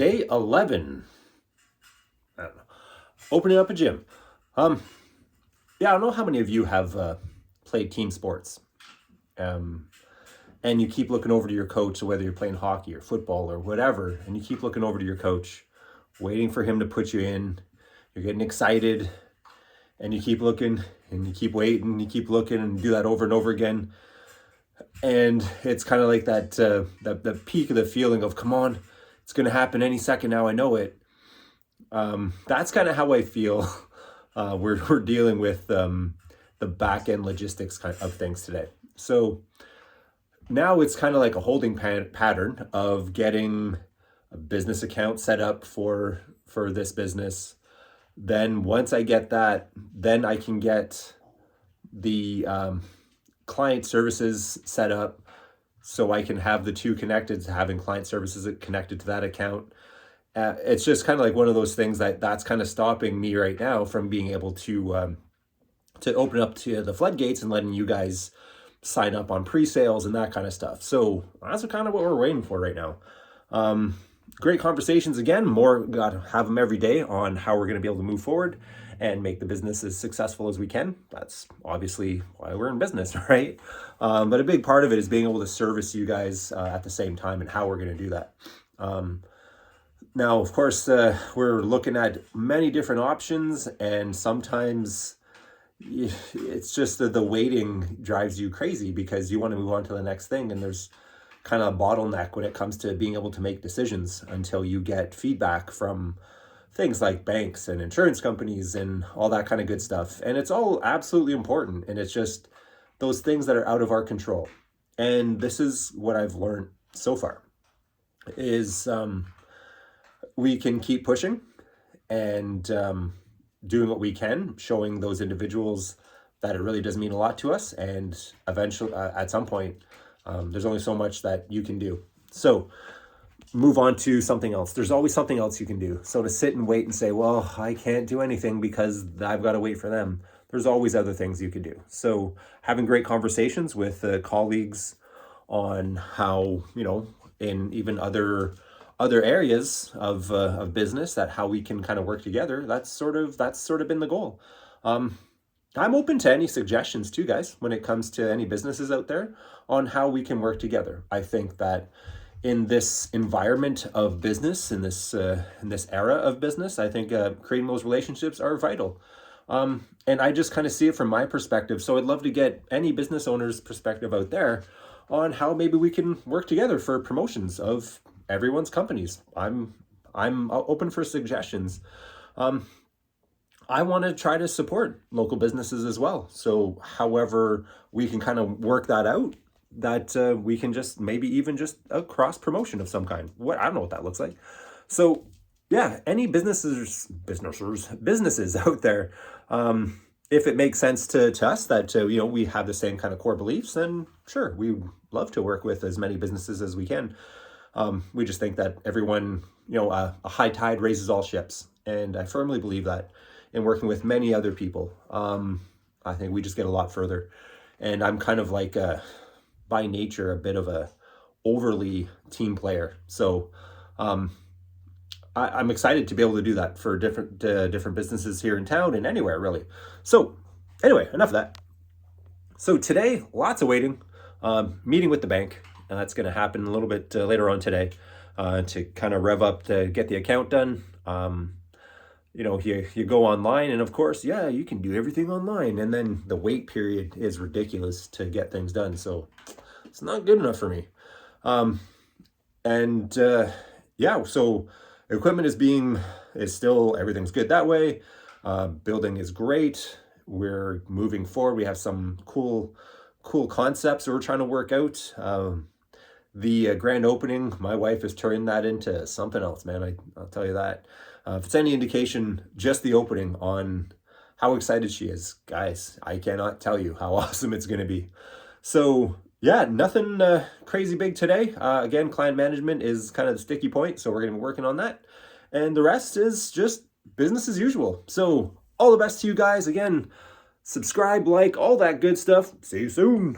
Day 11. I don't know. Opening up a gym. Yeah, I don't know how many of you have played team sports. And you keep looking over to your coach, whether you're playing hockey or football or whatever, and you keep looking over to your coach, waiting for him to put you in. You're getting excited, and you keep looking, and you keep waiting, and you keep looking, and do that over and over again. And it's kind of like that, the peak of the feeling of, come on, it's going to happen any second now, I know it. That's kind of how I feel. We're dealing with the back end logistics kind of things today. So now it's kind of like a holding pattern of getting a business account set up for this business. Then once I get that, then I can get the client services set up so I can have the two connected, having client services connected to that account. It's just kind of like one of those things that's kind of stopping me right now from being able to open up to the floodgates and letting you guys sign up on pre-sales and that kind of stuff. So that's kind of what we're waiting for right now. Great conversations again. Got to have them every day on how we're going to be able to move forward and make the business as successful as we can. That's obviously why we're in business, right? But a big part of it is being able to service you guys at the same time and how we're going to do that. Now, of course, we're looking at many different options, and sometimes it's just that the waiting drives you crazy because you want to move on to the next thing, and there's kind of a bottleneck when it comes to being able to make decisions until you get feedback from things like banks and insurance companies and all that kind of good stuff. And it's all absolutely important, and it's just those things that are out of our control. And this is what I've learned so far is we can keep pushing and doing what we can, showing those individuals that it really does mean a lot to us. And eventually, at some point, there's only so much that you can do. So move on to something else. There's always something else you can do. So to sit and wait and say, well, I can't do anything because I've got to wait for them. There's always other things you can do. So having great conversations with colleagues on how, in even other areas of business, that how we can kind of work together. That's sort of been the goal. I'm open to any suggestions too, guys, when it comes to any businesses out there on how we can work together. I think that in this environment of business, in this era of business, I think creating those relationships are vital. And I just kind of see it from my perspective. So I'd love to get any business owner's perspective out there on how maybe we can work together for promotions of everyone's companies. I'm open for suggestions. I want to try to support local businesses as well. So however we can kind of work that out, that we can just maybe even just a cross promotion of some kind. I don't know what that looks like. So yeah, any businesses out there, if it makes sense to us that we have the same kind of core beliefs, then sure, we love to work with as many businesses as we can. We just think that everyone, a high tide raises all ships. And I firmly believe that in working with many other people. I think we just get a lot further. And I'm kind of like, by nature, a bit of a overly team player. So I'm excited to be able to do that for different businesses here in town and anywhere, really. So anyway, enough of that. So today, lots of waiting, meeting with the bank. And that's going to happen a little bit later on today to kind of rev up to get the account done. You go online, and of course, yeah, you can do everything online. And then the wait period is ridiculous to get things done. So it's not good enough for me. So equipment is still, everything's good that way. Building is great. We're moving forward. We have some cool concepts that we're trying to work out. The grand opening, my wife is turning that into something else, man. I'll tell you that. If it's any indication, just the opening on how excited she is, guys, I cannot tell you how awesome it's going to be. So yeah, nothing crazy big today. Again, client management is kind of the sticky point, so we're going to be working on that. And the rest is just business as usual. So all the best to you guys. Again, subscribe, like, all that good stuff. See you soon.